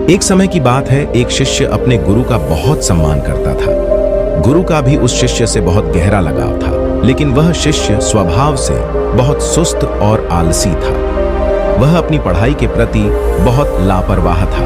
एक समय की बात है, एक शिष्य अपने गुरु का बहुत सम्मान करता था। गुरु का भी उस शिष्य से बहुत गहरा लगाव था, लेकिन वह शिष्य स्वभाव से बहुत सुस्त और आलसी था। वह अपनी पढ़ाई के प्रति बहुत लापरवाह था।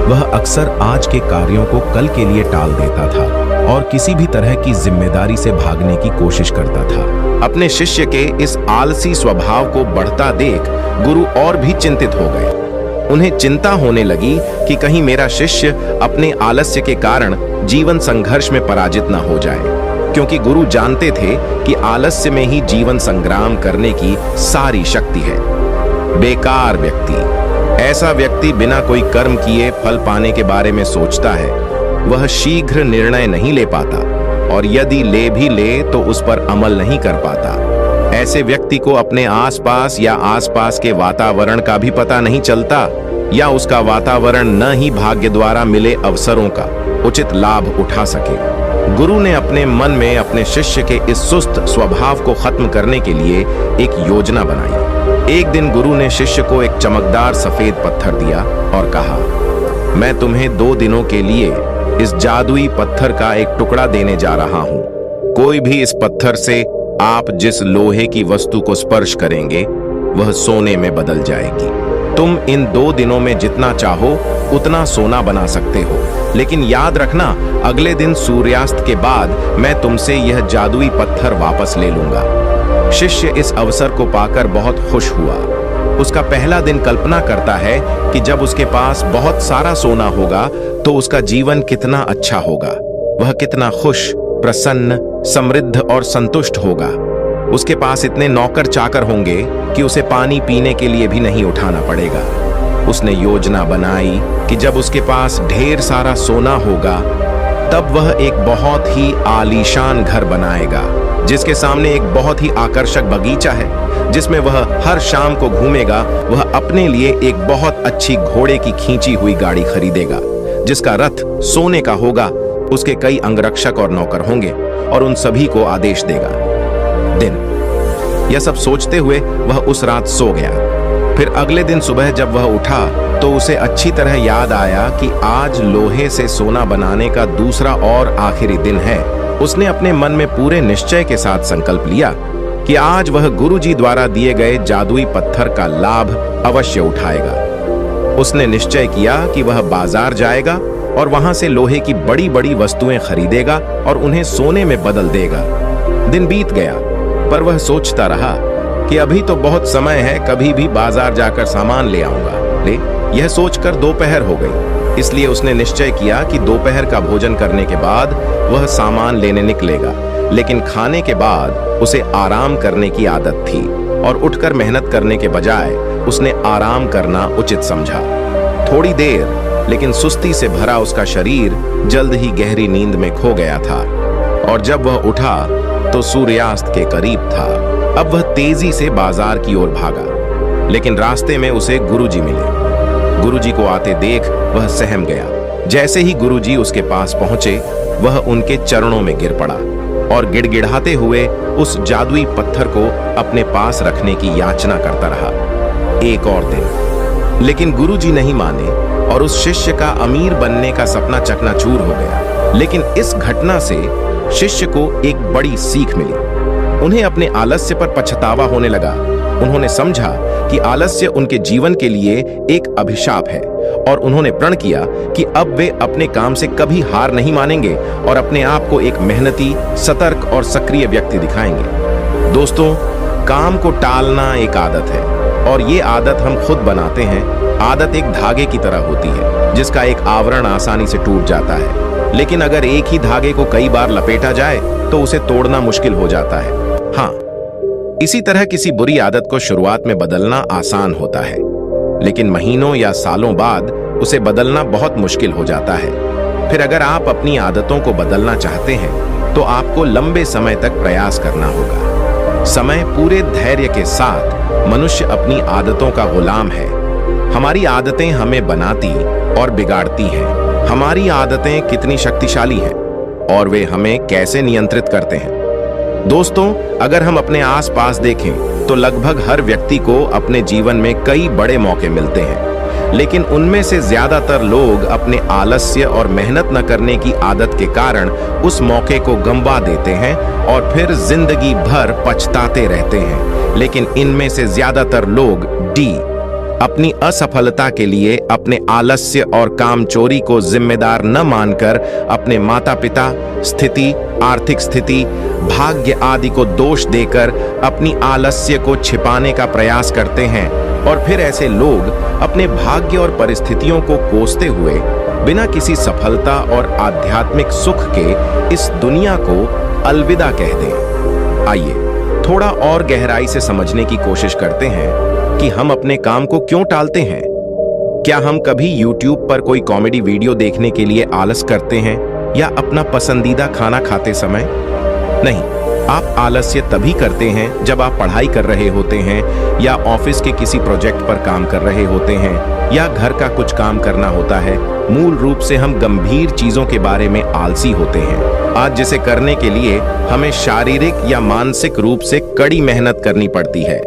वह अक्सर आज के कार्यों को कल के लिए टाल देता था और किसी भी तरह की जिम्मेदारी से भागने की कोशिश करता था। अपने शिष्य के इस आलसी स्वभाव को बढ़ता देख गुरु और भी चिंतित हो गए। उन्हें चिंता होने लगी कि कहीं मेरा शिष्य अपने आलस्य के कारण जीवन संघर्ष में पराजित न हो जाए, क्योंकि गुरु जानते थे कि आलस्य में ही जीवन संग्राम करने की सारी शक्ति है। बेकार व्यक्ति, ऐसा व्यक्ति बिना कोई कर्म किए फल पाने के बारे में सोचता है। वह शीघ्र निर्णय नहीं ले पाता और यदि ले भी ले तो उस पर अमल नहीं कर पाता। ऐसे व्यक्ति को अपने आसपास या आसपास के वातावरण का भी पता नहीं चलता, या उसका वातावरण न ही भाग्य द्वारा मिले अवसरों का उचित लाभ उठा सके। गुरु ने अपने मन में अपने शिष्य के इस सुस्त स्वभाव को खत्म करने के लिए एक योजना बनाई। एक दिन गुरु ने शिष्य को एक चमकदार सफेद पत्थर दिया और कहा, मैं तुम्हें 2 दिनों के लिए इस जादुई पत्थर का एक टुकड़ा देने जा रहा हूं। कोई भी इस पत्थर से आप जिस लोहे की वस्तु को स्पर्श करेंगे वह सोने में बदल जाएगी। तुम इन 2 दिनों में जितना चाहो उतना सोना बना सकते हो, लेकिन याद रखना, अगले दिन सूर्यास्त के बाद मैं तुमसे यह जादुई पत्थर वापस ले लूंगा। शिष्य इस अवसर को पाकर बहुत खुश हुआ। उसका पहला दिन कल्पना करता है कि जब उसके पास बहुत सारा सोना होगा तो उसका जीवन कितना अच्छा होगा। वह कितना खुश, प्रसन्न, समृद्ध और संतुष्ट होगा। उसके पास इतने नौकर चाकर होंगे कि उसे पानी पीने के लिए भी नहीं उठाना पड़ेगा। उसने योजना बनाई कि जब उसके पास ढेर सारा सोना होगा तब वह एक बहुत ही आलीशान घर बनाएगा, जिसके सामने एक बहुत ही आकर्षक बगीचा है, जिसमें वह हर शाम को घूमेगा। वह अपने लिए एक बहुत अच्छी घोड़े की खींची हुई गाड़ी खरीदेगा, जिसका रथ सोने का होगा। उसके कई अंगरक्षक और नौकर होंगे और उन सभी को आदेश देगा। यह सब सोचते हुए वह उस रात सो गया। फिर अगले दिन सुबह जब वह उठा तो उसे अच्छी तरह याद आया कि आज लोहे से सोना बनाने का दूसरा और आखिरी दिन है। उसने अपने मन में पूरे निश्चय के साथ संकल्प लिया कि आज वह गुरुजी द्वारा दिए गए जादुई पत्थर का लाभ अवश्य उठाएगा। उसने निश्चय किया कि वह बाजार जाएगा और वहां से लोहे की बड़ी बड़ी वस्तुएं खरीदेगा और उन्हें सोने में बदल देगा। दिन बीत गया, पर वह सोचता रहा कि अभी तो बहुत समय है, कभी भी बाजार जाकर सामान ले आऊंगा। यह सोचकर दोपहर हो गई, इसलिए उसने निश्चय किया कि दोपहर का भोजन करने के बाद वह सामान लेने निकलेगा। लेकिन खाने के बाद उसे आराम करने की आदत थी और उठकर मेहनत करने के बजाय उसने आराम करना उचित समझा। थोड़ी देर, लेकिन सुस्ती से भरा उसका शरीर जल्द ही गहरी नींद में खो गया था और जब वह उठा तो सूर्यास्त के करीब था। अब वह तेजी से बाजार की ओर भागा, लेकिन रास्ते में उसे गुरुजी मिले। गुरुजी को आते देख वह सहम गया। जैसे ही गुरुजी उसके पास पहुंचे, वह उनके चरणों में गिर पड़ा और गिड़गिड़ाते हुए उस जादुई पत्थर को अपने पास रखने की याचना करता रहा। एक और दिन, लेकिन गुरुजी नहीं माने और उस शिष्य का अमीर बनने का सपना चकनाचूर हो गया। लेकिन इस घटना से शिष्य को एक बड़ी सीख मिली। उन्हें अपने आलस्य पर पछतावा होने लगा। उन्होंने समझा कि आलस्य उनके जीवन के लिए एक अभिशाप है और उन्होंने प्रण किया कि अब वे अपने काम से कभी हार नहीं मानेंगे और अपने आप को एक मेहनती, सतर्क और सक्रिय व्यक्ति दिखाएंगे। दोस्तों, काम को टालना एक आदत है और ये आदत हम खुद बनाते हैं। आदत एक धागे की तरह होती है जिसका एक आवरण आसानी से टूट जाता है, लेकिन अगर एक ही धागे को कई बार लपेटा जाए तो उसे तोड़ना मुश्किल हो जाता है। हाँ, इसी तरह किसी बुरी आदत को शुरुआत में बदलना आसान होता है, लेकिन महीनों या सालों बाद उसे बदलना बहुत मुश्किल हो जाता है। फिर अगर आप अपनी आदतों को बदलना चाहते हैं तो आपको लंबे समय तक प्रयास करना होगा। समय पूरे धैर्य के साथ मनुष्य अपनी आदतों का गुलाम है। हमारी आदतें हमें बनाती और बिगाड़ती हैं। हमारी आदतें कितनी शक्तिशाली हैं और वे हमें कैसे नियंत्रित करते हैं। दोस्तों, अगर हम अपने आसपास देखें तो लगभग हर व्यक्ति को अपने जीवन में कई बड़े मौके मिलते हैं, लेकिन उनमें से ज्यादातर लोग अपने आलस्य और मेहनत न करने की आदत के कारण उस मौके को गंवा देते हैं और फिर जिंदगी भर पछताते रहते हैं। लेकिन इनमें से ज्यादातर लोग डी अपनी असफलता के लिए अपने आलस्य और कामचोरी को जिम्मेदार न मानकर अपने माता पिता, स्थिति, आर्थिक स्थिति, भाग्य आदि को दोष देकर अपनी आलस्य को छिपाने का प्रयास करते हैं और फिर ऐसे लोग अपने भाग्य और परिस्थितियों को कोसते हुए बिना किसी सफलता और आध्यात्मिक सुख के इस दुनिया को अलविदा कह दें। आइए थोड़ा और गहराई से समझने की कोशिश करते हैं कि हम अपने काम को क्यों टालते हैं। क्या हम कभी YouTube पर कोई कॉमेडी वीडियो देखने के लिए आलस करते हैं या अपना पसंदीदा खाना खाते समय? नहीं, आप आलस्य तभी करते हैं जब आप पढ़ाई कर रहे होते हैं या ऑफिस के किसी प्रोजेक्ट पर काम कर रहे होते हैं या घर का कुछ काम करना होता है। मूल रूप से हम गंभीर चीजों के बारे में आलसी होते हैं, आज जिसे करने के लिए हमें शारीरिक या मानसिक रूप से कड़ी मेहनत करनी पड़ती है।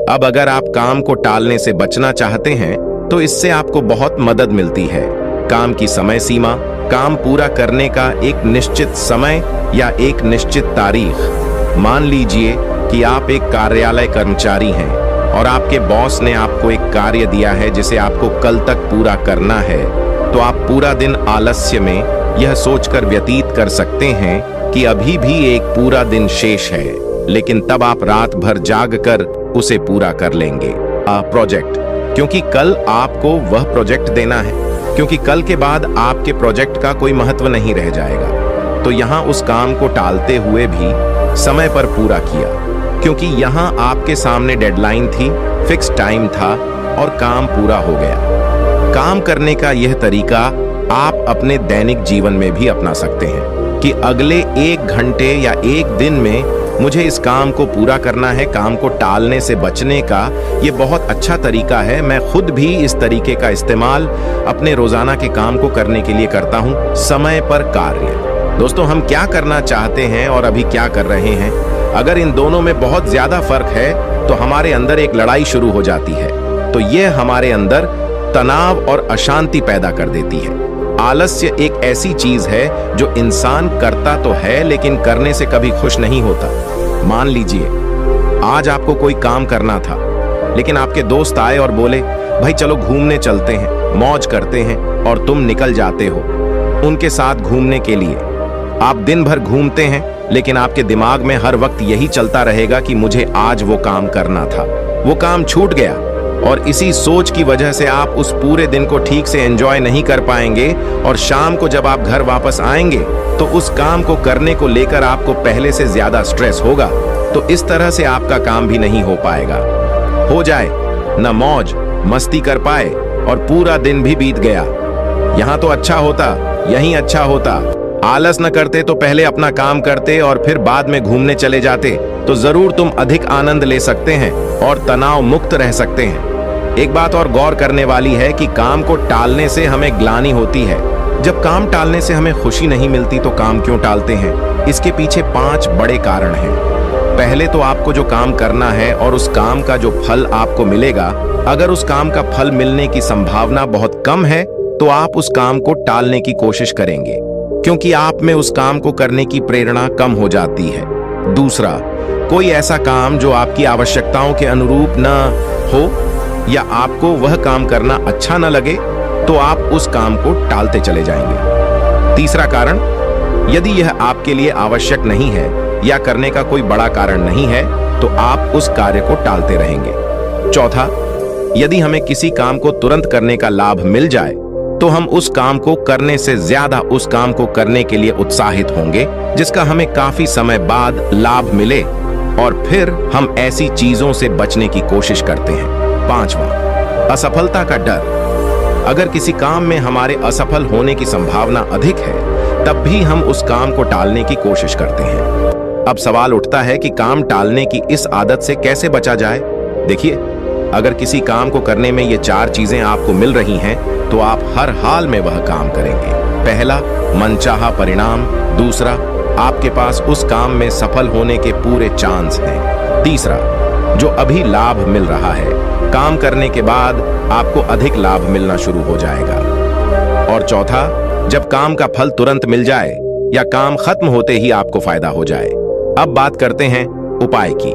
अब अगर आप काम को टालने से बचना चाहते हैं तो इससे आपको बहुत मदद मिलती है। काम की समय सीमा, काम पूरा करने का एक निश्चित समय या एक निश्चित तारीख। मान लीजिए कि आप एक कार्यालय कर्मचारी हैं और आपके बॉस ने आपको एक कार्य दिया है जिसे आपको कल तक पूरा करना है, तो आप पूरा दिन आलस्य में यह सोचकर व्यतीत कर सकते हैं कि अभी भी एक पूरा दिन शेष है, लेकिन तब आप रात भर जाग कर उसे पूरा कर लेंगे। प्रोजेक्ट, क्योंकि कल आपको वह प्रोजेक्ट देना है, क्योंकि कल के बाद आपके प्रोजेक्ट का कोई महत्व नहीं रह जाएगा। तो यहाँ उस काम को टालते हुए भी समय पर पूरा किया, क्योंकि यहाँ आपके सामने डेडलाइन थी, फिक्स टाइम था और काम पूरा हो गया। काम करने का यह तरीका आप अपने दैनिक जीवन में भी अपना सकते हैं कि अगले 1 घंटे या 1 दिन में मुझे इस काम को पूरा करना है। काम को टालने से बचने का ये बहुत अच्छा तरीका है। मैं खुद भी इस तरीके का इस्तेमाल अपने रोजाना के काम को करने के लिए करता हूँ। समय पर कार्य। दोस्तों, हम क्या करना चाहते हैं और अभी क्या कर रहे हैं, अगर इन दोनों में बहुत ज्यादा फर्क है तो हमारे अंदर एक लड़ाई शुरू हो जाती है। तो यह हमारे अंदर तनाव और अशांति पैदा कर देती है। आलस्य एक ऐसी चीज है जो इंसान करता तो है लेकिन करने से कभी खुश नहीं होता। मान लीजिए आज आपको कोई काम करना था, लेकिन आपके दोस्त आए और बोले भाई चलो घूमने चलते हैं, मौज करते हैं, और तुम निकल जाते हो उनके साथ घूमने के लिए। आप दिन भर घूमते हैं लेकिन आपके दिमाग में हर वक्त यही चलता रहेगा कि मुझे आज वो काम करना था, वो काम छूट गया, और इसी सोच की वजह से आप उस पूरे दिन को ठीक से एंजॉय नहीं कर पाएंगे और शाम को जब आप घर वापस आएंगे तो उस काम को करने को लेकर आपको पहले से ज्यादा स्ट्रेस होगा। तो इस तरह से आपका काम भी नहीं हो पाएगा। हो जाए न मौज मस्ती कर पाए और पूरा दिन भी बीत गया। यहाँ तो अच्छा होता, यहीं अच्छा होता। आलस न करते तो पहले अपना काम करते और फिर बाद में घूमने चले जाते, तो जरूर तुम अधिक आनंद ले सकते हैं और तनाव मुक्त रह सकते हैं। एक बात और गौर करने वाली है कि काम को टालने से हमें ग्लानि होती है। जब काम टालने से हमें खुशी नहीं मिलती तो काम क्यों टालते हैं? इसके पीछे 5 बड़े कारण हैं। पहले तो आपको जो काम करना है और उस काम का जो फल आपको मिलेगा, अगर उस काम का फल मिलने की संभावना बहुत कम है तो आप उस काम को टालने की कोशिश करेंगे, क्योंकि आप में उस काम को करने की प्रेरणा कम हो जाती है। दूसरा, कोई ऐसा काम जो आपकी आवश्यकताओं के अनुरूप न हो या आपको वह काम करना अच्छा न लगे तो आप उस काम को टालते चले जाएंगे। तीसरा कारण, यदि यह आपके लिए आवश्यक नहीं है या करने का कोई बड़ा कारण नहीं है तो आप उस कार्य को टालते रहेंगे। चौथा, यदि हमें किसी काम को तुरंत करने का लाभ मिल जाए तो हम उस काम को करने से ज्यादा उस काम को करने के लिए उत्साहित होंगे जिसका हमें काफी समय बाद लाभ मिले, और फिर हम ऐसी चीजों से बचने की कोशिश करते हैं। 5वां, असफलता का डर। अगर किसी काम में हमारे असफल होने की संभावना अधिक है तब भी हम उस काम को टालने की कोशिश करते हैं। अब सवाल उठता है कि काम टालने की इस आदत से कैसे बचा जाए। देखिए, अगर किसी काम को करने में ये 4 चीजें आपको मिल रही हैं तो आप हर हाल में वह काम करेंगे। पहला, मनचाहा परिणाम। दूसरा, आपके पास उस काम में सफल होने के पूरे चांस हैं। तीसरा, जो अभी लाभ मिल रहा है। काम करने के बाद आपको अधिक लाभ मिलना शुरू हो जाएगा। और चौथा, जब काम का फल तुरंत मिल जाए या काम खत्म होते ही आपको फायदा हो जाए। अब बात करते हैं उपाय की।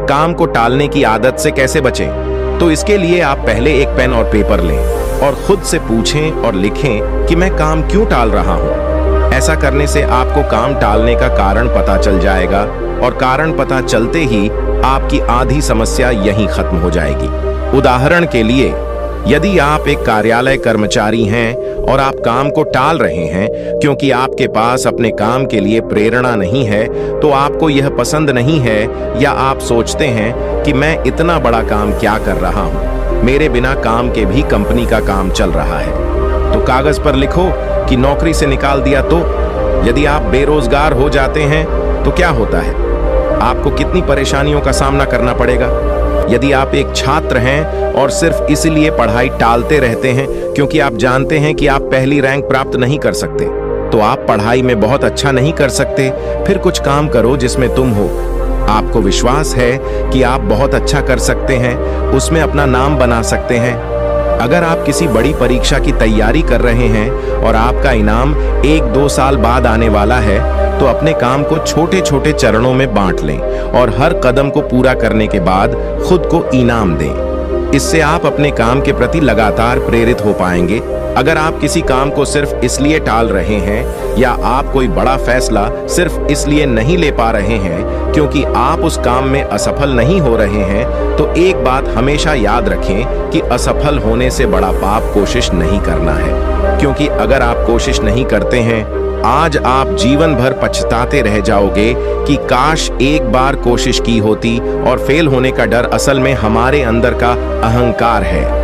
काम को टालने की आदत से कैसे बचें? तो इसके लिए आप पहले एक पेन और पेपर लें और खुद से पूछें और लिखें कि मैं काम क्यों टाल रहा हूं। ऐसा करने से आपको काम टालने का कारण पता चल जाएगा और कारण पता चलते ही आपकी आधी समस्या यहीं खत्म हो जाएगी। उदाहरण के लिए, यदि आप एक कार्यालय कर्मचारी हैं और आप काम को टाल रहे हैं क्योंकि आपके पास अपने काम के लिए प्रेरणा नहीं है, तो आपको यह पसंद नहीं है या आप सोचते हैं कि मैं इतना बड़ा काम क्या कर रहा हूं, मेरे बिना काम के भी कंपनी का काम चल रहा है, तो कागज पर लिखो कि नौकरी से निकाल दिया तो। यदि आप बेरोजगार हो जाते हैं तो क्या होता है? आपको कितनी परेशानियों का सामना करना पड़ेगा। यदि आप एक छात्र हैं और सिर्फ इसलिए पढ़ाई टालते रहते हैं क्योंकि आप जानते हैं कि आप पहली रैंक प्राप्त नहीं कर सकते, तो आप पढ़ाई में बहुत अच्छा नहीं कर सकते। फिर कुछ काम करो जिसमें तुम हो, आपको विश्वास है कि आप बहुत अच्छा कर सकते हैं, उसमें अपना नाम बना सकते हैं। अगर आप किसी बड़ी परीक्षा की तैयारी कर रहे हैं और आपका इनाम 1-2 साल बाद आने वाला है, तो अपने काम को छोटे छोटे चरणों में बांट लें और हर कदम को पूरा करने के बाद खुद को इनाम दें। इससे आप अपने काम के प्रति लगातार प्रेरित हो पाएंगे। अगर आप किसी काम को सिर्फ इसलिए टाल रहे हैं या आप कोई बड़ा फैसला सिर्फ इसलिए नहीं ले पा रहे हैं क्योंकि आप उस काम में असफल नहीं हो रहे हैं, तो एक बात हमेशा याद रखें कि असफल होने से बड़ा पाप कोशिश नहीं करना है। क्योंकि अगर आप कोशिश नहीं करते हैं, आज आप जीवन भर पछताते रह जाओगे कि काश एक बार कोशिश की होती। और फेल होने का डर असल में हमारे अंदर का अहंकार है।